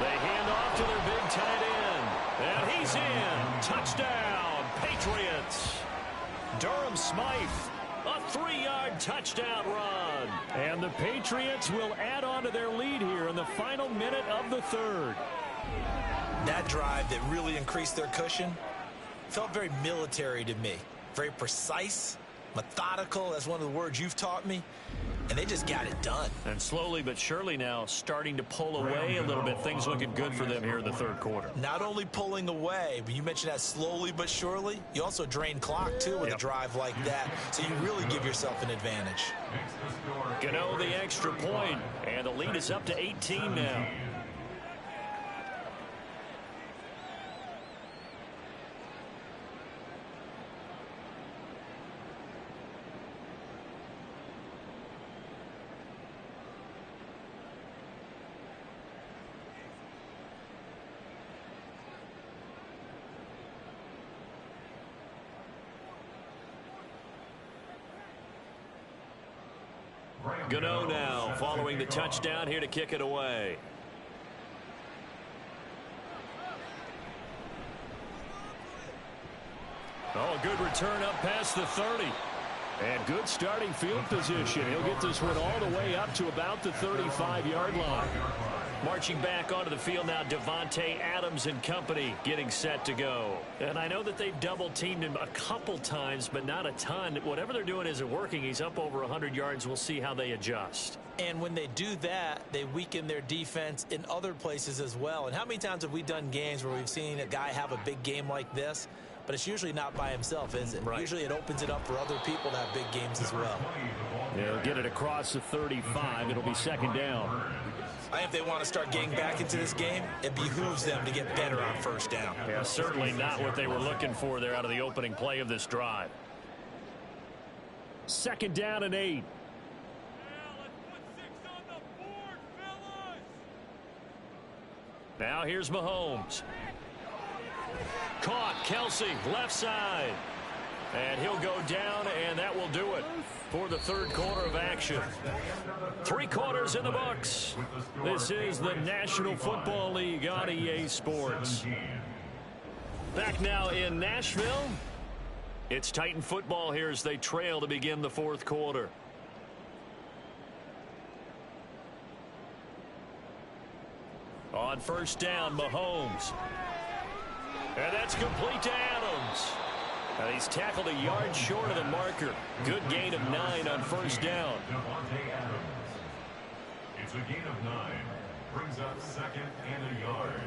They hand off to their big tight end, and he's in. Touchdown, Patriots. Durham Smythe, a 3-yard touchdown run. And the Patriots will add on to their lead here in the final minute of the 3rd. That drive that really increased their cushion felt very military to me. Very precise, methodical. That's one of the words you've taught me. And they just got it done. And slowly but surely now starting to pull away a little bit. Things looking good for them here in the 3rd quarter. Not only pulling away, but you mentioned that slowly but surely. You also drain clock, too, with a drive like that. So you really give yourself an advantage. Gano the extra point, and the lead is up to 18 now. Gano now following the touchdown here to kick it away. Oh, good return up past the 30. And good starting field position. He'll get this one all the way up to about the 35-yard line. Marching back onto the field now, Davante Adams and company getting set to go. And I know that they've double-teamed him a couple times, but not a ton. Whatever they're doing isn't working. He's up over 100 yards. We'll see how they adjust. And when they do that, they weaken their defense in other places as well. And how many times have we done games where we've seen a guy have a big game like this? But it's usually not by himself, is it? Right. Usually it opens it up for other people to have big games as well. They'll get it across the 35. It'll be 2nd down. I think if they want to start getting back into this game, it behooves them to get better on 1st down. Yeah, certainly not what they were looking for there out of the opening play of this drive. 2nd down and 8. Now here's Mahomes. Caught, Kelsey, left side. And he'll go down, and that will do it for the 3rd quarter of action. 3 quarters in the books. This is the National Football League on EA Sports. Back now in Nashville. It's Titan football here as they trail to begin the 4th quarter. On 1st down, Mahomes. And that's complete to Adams. And he's tackled a yard short of the marker. Good gain of 9 on 1st down. Davante Adams. It's a gain of 9. Brings up 2nd and a yard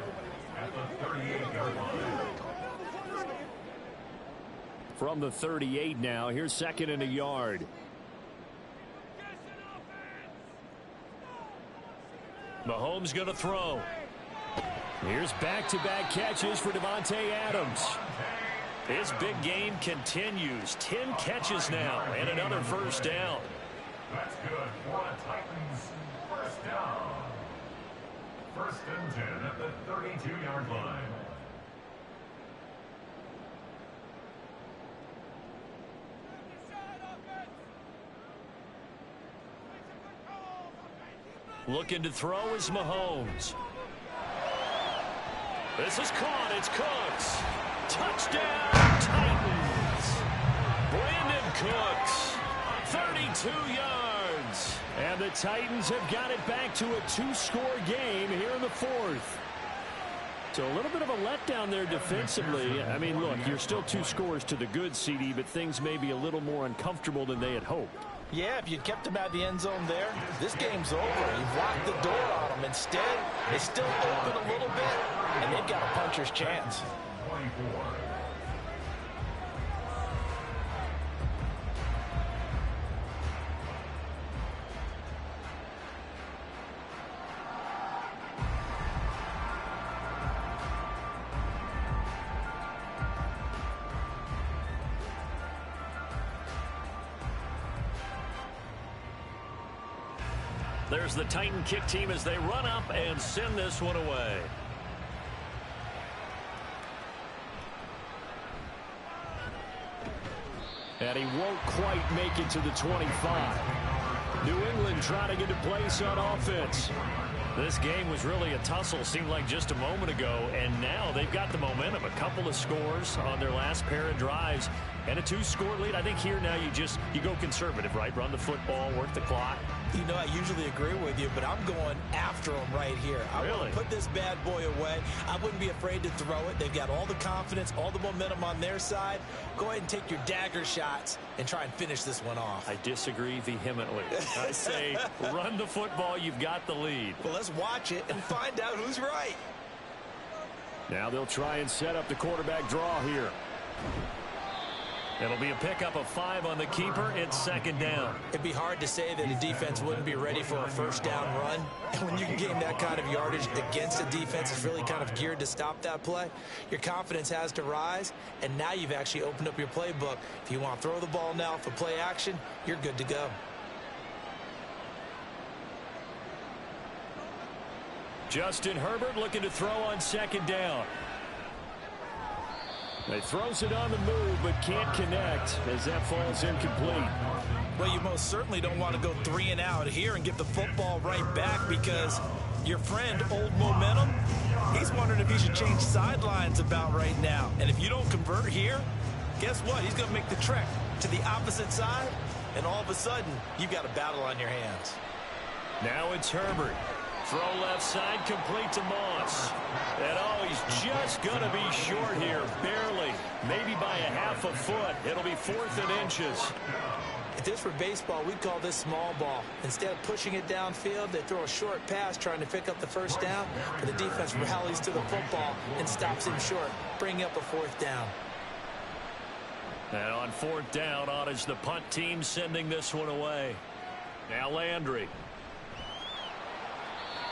at the 38-yard line. From the 38 now, here's 2nd and a yard. Mahomes going to throw. Here's back-to-back catches for Davante Adams. His big game continues. 10 catches now and another 1st down. That's good for a Titans 1st down. 1st and 10 at the 32-yard line. Looking to throw is Mahomes. This is caught. It's Cooks. Touchdown, Titans. Brandon Cooks, 32 yards. And the Titans have got it back to a 2-score game here in the 4th. So a little bit of a letdown there defensively. I mean, look, you're still 2 scores to the good, CD, but things may be a little more uncomfortable than they had hoped. Yeah, if you'd kept them out of the end zone there, this game's over. You've locked the door on them. Instead, they still open a little bit, and they've got a puncher's chance. 24. There's the Titan kick team as they run up and send this one away. And he won't quite make it to the 25. New England trying to get a place on offense. This game was really a tussle, seemed like just a moment ago, and now they've got the momentum. A couple of scores on their last pair of drives and a 2-score lead. I think here now you go conservative, right? Run the football, work the clock. You know, I usually agree with you, but I'm going after them right here. I want to put this bad boy away. I wouldn't be afraid to throw it. They've got all the confidence, all the momentum on their side. Go ahead and take your dagger shots and try and finish this one off. I disagree vehemently. I say run the football. You've got the lead. Well, let's watch it and find out who's right. Now they'll try and set up the quarterback draw here. It'll be a pickup of 5 on the keeper. It's second down. It'd be hard to say that a defense wouldn't be ready for a first down run. And when you can gain that kind of yardage against a defense that's really kind of geared to stop that play, your confidence has to rise. And now you've actually opened up your playbook. If you want to throw the ball now for play action, you're good to go. Justin Herbert looking to throw on second down. He throws it on the move, but can't connect as that falls incomplete. Well, you most certainly don't want to go 3 and out here and get the football right back, because your friend, Old Momentum, he's wondering if he should change sidelines about right now. And if you don't convert here, guess what? He's going to make the trek to the opposite side, and all of a sudden, you've got a battle on your hands. Now it's Herbert. Throw left side, complete to Moss. And he's just going to be short here, barely. Maybe by a half a foot. It'll be 4th and inches. If this were baseball, we'd call this small ball. Instead of pushing it downfield, they throw a short pass trying to pick up the first down, but the defense rallies to the football and stops him short, bringing up a 4th down. And on 4th down, on is the punt team sending this one away. Now Landry.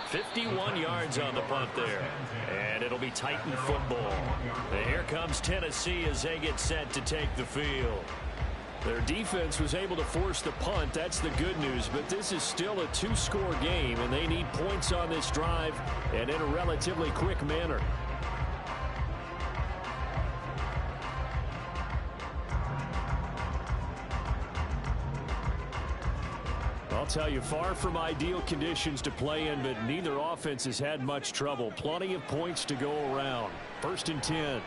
51 yards on the punt there. And it'll be Titan football. And here comes Tennessee as they get set to take the field. Their defense was able to force the punt. That's the good news. But this is still a 2-score game, and they need points on this drive and in a relatively quick manner. I'll tell you, far from ideal conditions to play in, but neither offense has had much trouble. Plenty of points to go around. 1st and 10.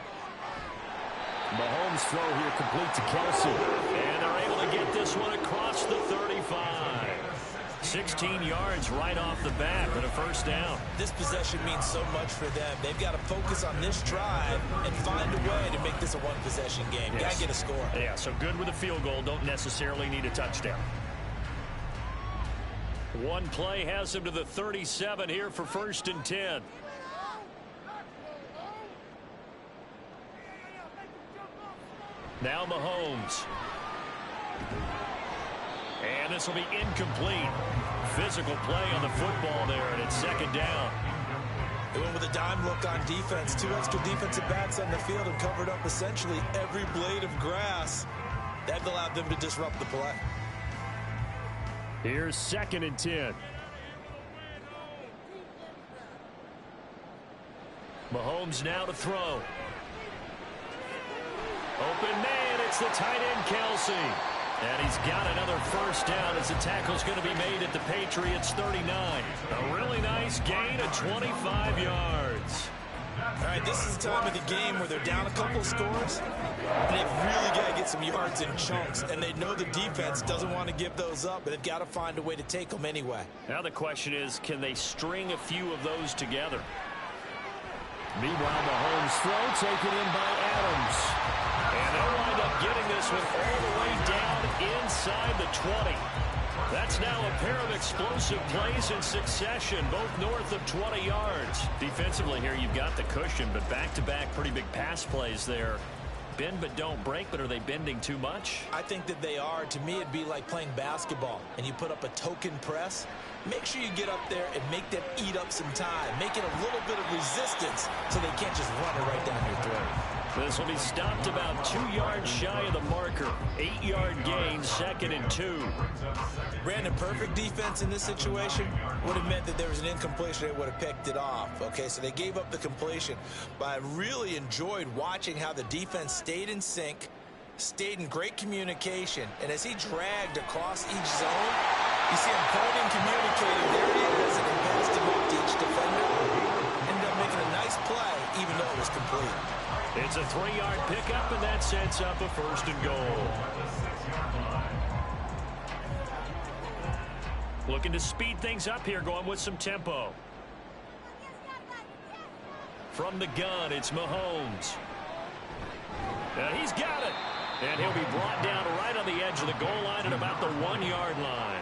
Mahomes throw here complete to Kelsey. And they're able to get this one across the 35. 16 yards right off the bat and a 1st down. This possession means so much for them. They've got to focus on this drive and find a way to make this a one-possession game. Got to get a score. Yeah, so good with a field goal. Don't necessarily need a touchdown. One play has him to the 37 here for 1st and 10. Now Mahomes. And this will be incomplete. Physical play on the football there, and it's 2nd down. They went with a dime look on defense. 2 extra defensive backs on the field and covered up essentially every blade of grass. That allowed them to disrupt the play. Here's 2nd and 10. Mahomes now to throw. Open man, it's the tight end Kelsey. And he's got another 1st down as the tackle's going to be made at the Patriots 39. A really nice gain of 25 yards. All right, this is the time of the game where they're down a couple scores, and they've really got to get some yards in chunks, and they know the defense doesn't want to give those up, but they've got to find a way to take them anyway. Now the question is, can they string a few of those together? Meanwhile, Mahomes throw taken in by Adams. And they'll wind up getting this one all the way down inside the 20. That's now a pair of explosive plays in succession, both north of 20 yards. Defensively here, you've got the cushion, but back-to-back pretty big pass plays there. Bend but don't break, but are they bending too much? I think that they are. To me, it'd be like playing basketball, and you put up a token press. Make sure you get up there and make them eat up some time. Make it a little bit of resistance so they can't just run it right down your throat. This will be stopped about 2 yards shy of the marker. 8-yard gain, 2nd and 2. Brandon, perfect defense in this situation would have meant that there was an incompletion. They would have picked it off. Okay, so they gave up the completion. But I really enjoyed watching how the defense stayed in sync, stayed in great communication. And as he dragged across each zone, you see him pointing, communicating. There he is, and he passed him up to each defender. Ended up making a nice play, even though it was complete. It's a 3-yard pickup, and that sets up a 1st and goal. Looking to speed things up here, going with some tempo. From the gun, it's Mahomes. He's got it. And he'll be brought down right on the edge of the goal line at about the 1-yard line.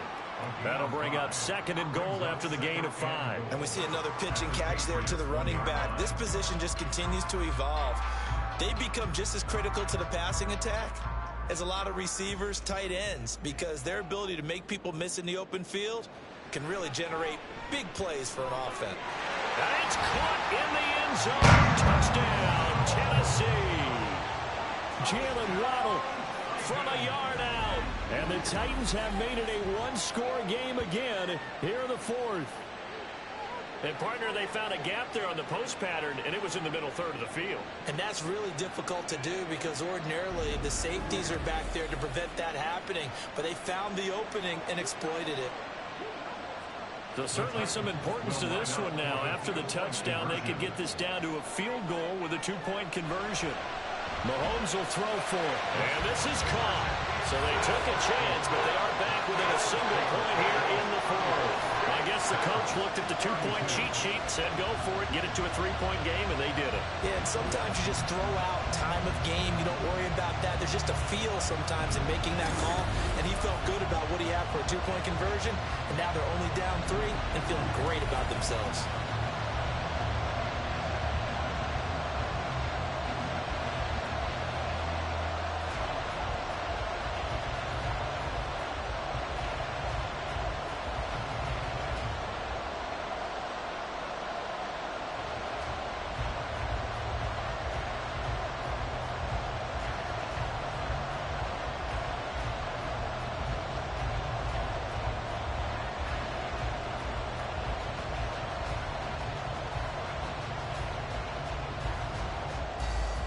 That'll bring up 2nd and goal after the gain of 5. And we see another pitch and catch there to the running back. This position just continues to evolve. They become just as critical to the passing attack as a lot of receivers, tight ends, because their ability to make people miss in the open field can really generate big plays for an offense. And it's caught in the end zone. Touchdown, Tennessee. Jalen Waddle from a yard out. And the Titans have made it a one-score game again here in the 4th. And, partner, they found a gap there on the post pattern, and it was in the middle third of the field. And that's really difficult to do because ordinarily the safeties are back there to prevent that happening. But they found the opening and exploited it. So certainly some importance to this one now. After the touchdown, they could get this down to a field goal with a 2-point conversion. Mahomes will throw for it. And this is caught. So they took a chance, but they are back within a single point here in the 4th. I guess the coach looked at the 2-point cheat sheet, said go for it, get it to a 3-point game, and they did it. Yeah, and sometimes you just throw out time of game. You don't worry about that. There's just a feel sometimes in making that call, and he felt good about what he had for a 2-point conversion, and now they're only down 3 and feeling great about themselves.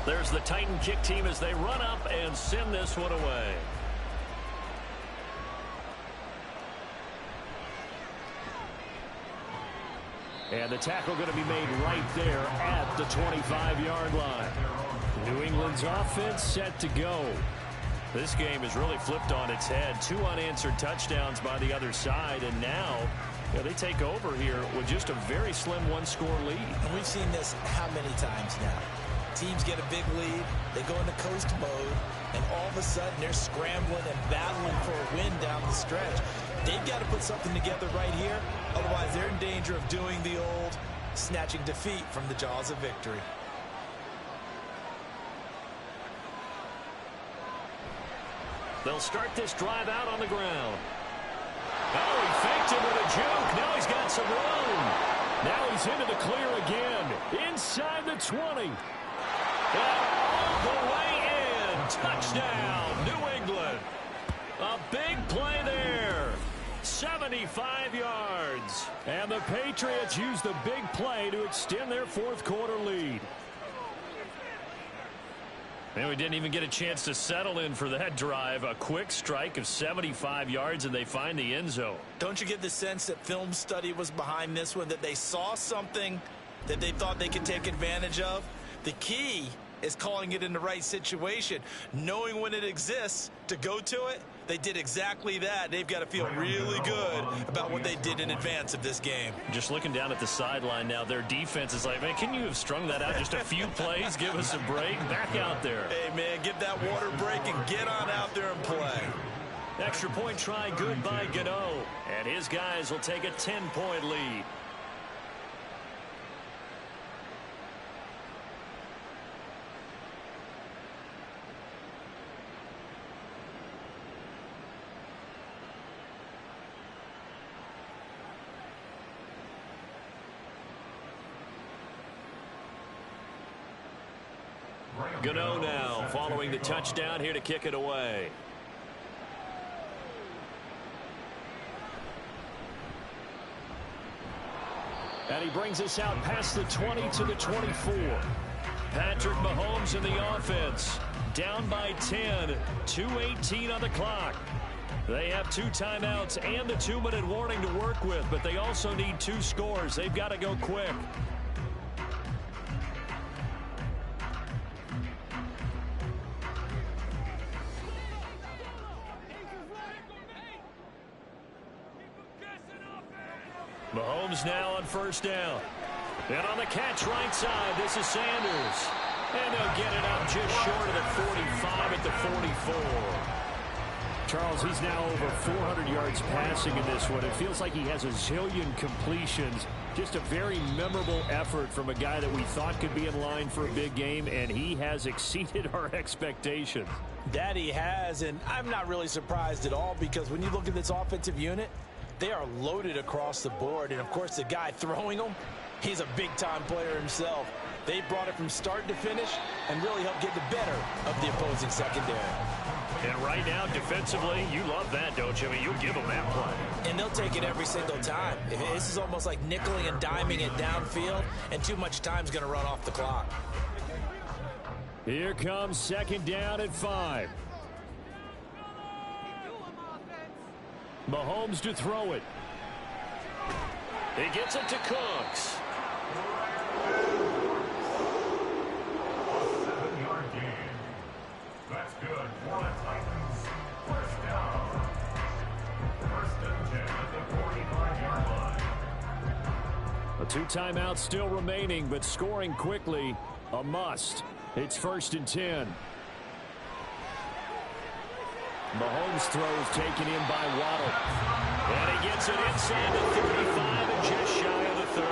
There's the Titan kick team as they run up and send this one away. And the tackle going to be made right there at the 25-yard line. New England's offense set to go. This game is really flipped on its head. 2 unanswered touchdowns by the other side, and now they take over here with just a very slim 1-score lead. And we've seen this how many times now? Teams get a big lead, they go into coast mode, and all of a sudden they're scrambling and battling for a win down the stretch. They've got to put something together right here, otherwise they're in danger of doing the old snatching defeat from the jaws of victory. They'll start this drive out on the ground. Oh, he faked it with a juke. Now he's got some room. Now he's into the clear again. Inside the 20. And all the way in. Touchdown, New England. A big play there. 75 yards. And the Patriots use the big play to extend their 4th quarter lead. And we didn't even get a chance to settle in for that drive. A quick strike of 75 yards, and they find the end zone. Don't you get the sense that film study was behind this one, that they saw something that they thought they could take advantage of? The key is calling it in the right situation, knowing when it exists to go to it. They did exactly that. They've got to feel really good about what they did in advance of this game. Just looking down at the sideline now, their defense is like, man, can you have strung that out just a few plays? Give us a break. Back out there. Hey, man, give that water break and get on out there and play. Extra point try good by Gano. And his guys will take a 10-point lead. Right Gano now following the touchdown here to kick it away. And he brings us out past the 20 to the 24. Patrick Mahomes in the offense. Down by 10. 2:18 on the clock. They have 2 timeouts and the 2-minute warning to work with, but they also need 2 scores. They've got to go quick. Mahomes now on first down. And on the catch right side, this is Sanders. And they'll get it up just short of the 45 at the 44. Charles, he's now over 400 yards passing in this one. It feels like he has a zillion completions. Just a very memorable effort from a guy that we thought could be in line for a big game, and he has exceeded our expectations. That he has, and I'm not really surprised at all, because when you look at this offensive unit, they are loaded across the board. And, of course, the guy throwing them, he's a big-time player himself. They brought it from start to finish and really helped get the better of the opposing secondary. And right now, defensively, you love that, don't you? I mean, you'll give them that play. And they'll take it every single time. This is almost like nickeling and diming it downfield, and too much time's going to run off the clock. Here comes second down at 5. Mahomes to throw it. He gets it to Cooks. A 7-yard gain. That's good for the Titans. First down. First and 10 at the 45-yard line. A 2 timeouts still remaining, but scoring quickly, a must. It's first and 10. Mahomes throws taken in by Waddle. And he gets it inside the 35 and just shy of the 30.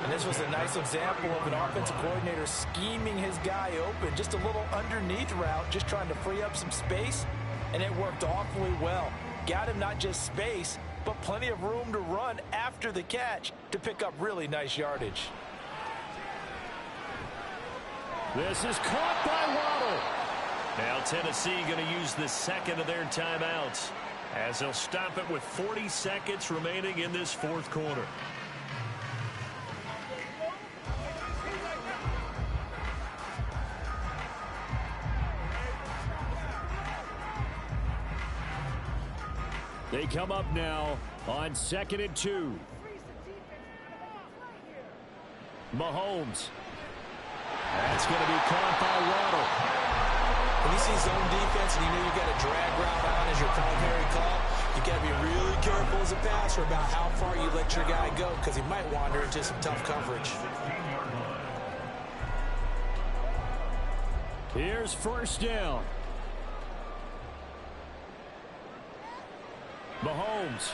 And this was a nice example of an offensive coordinator scheming his guy open. Just a little underneath route, just trying to free up some space. And it worked awfully well. Got him not just space, but plenty of room to run after the catch to pick up really nice yardage. This is caught by Waddle. Now Tennessee going to use the second of their timeouts as they'll stop it with 40 seconds remaining in this fourth quarter. They come up now on 2nd and 2. Mahomes. That's going to be caught by Waddle. When you see zone defense and you know you got a drag route on as your primary call, you got to be really careful as a passer about how far you let your guy go, because he might wander into some tough coverage. Here's first down. Mahomes.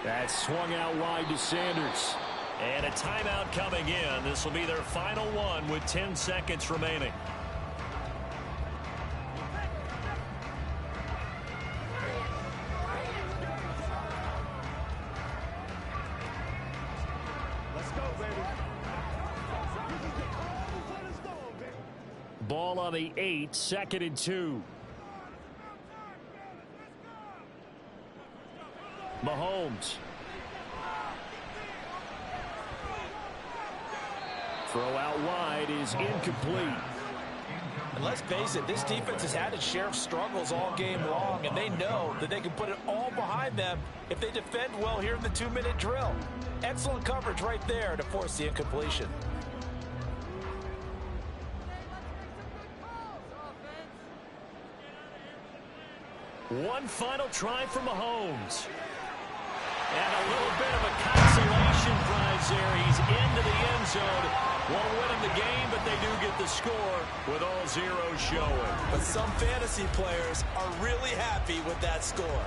That's swung out wide to Sanders. And a timeout coming in. This will be their final one with 10 seconds remaining. Let's go, baby. Ball on the 8, 2nd and 2. Mahomes. Throw out wide is incomplete. And let's face it, this defense has had its share of struggles all game long, and they know that they can put it all behind them if they defend well here in the 2-minute drill. Excellent coverage right there to force the incompletion. One final try for Mahomes. And a little bit of a consolation prize there. He's into the end zone. Won't win him the game, but they do get the score with all zeros showing. But some fantasy players are really happy with that score.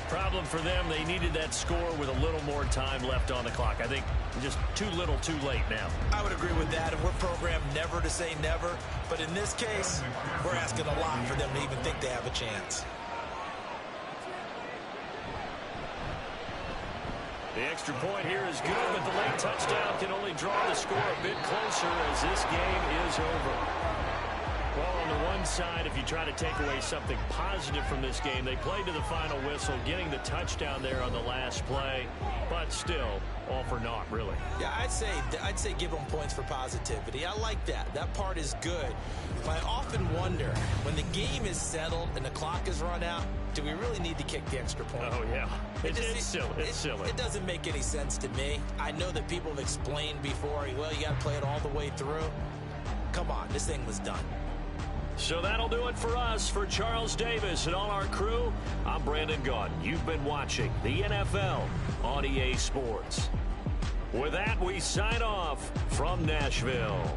Problem for them, they needed that score with a little more time left on the clock. I think just too little, too late now. I would agree with that, and we're programmed never to say never. But in this case, we're asking a lot for them to even think they have a chance. The extra point here is good, but the late touchdown can only draw the score a bit closer as this game is over. Well, on the one side, if you try to take away something positive from this game, they played to the final whistle, getting the touchdown there on the last play, but still, all for naught, really. Yeah, I'd say give them points for positivity. I like that. That part is good. But I often wonder, when the game is settled and the clock is run out, do we really need to kick the extra point? Oh, yeah. It's silly. It's silly. It doesn't make any sense to me. I know that people have explained before, well, you got to play it all the way through. Come on, this thing was done. So that'll do it for us. For Charles Davis and all our crew, I'm Brandon Gaudin. You've been watching the NFL on EA Sports. With that, we sign off from Nashville.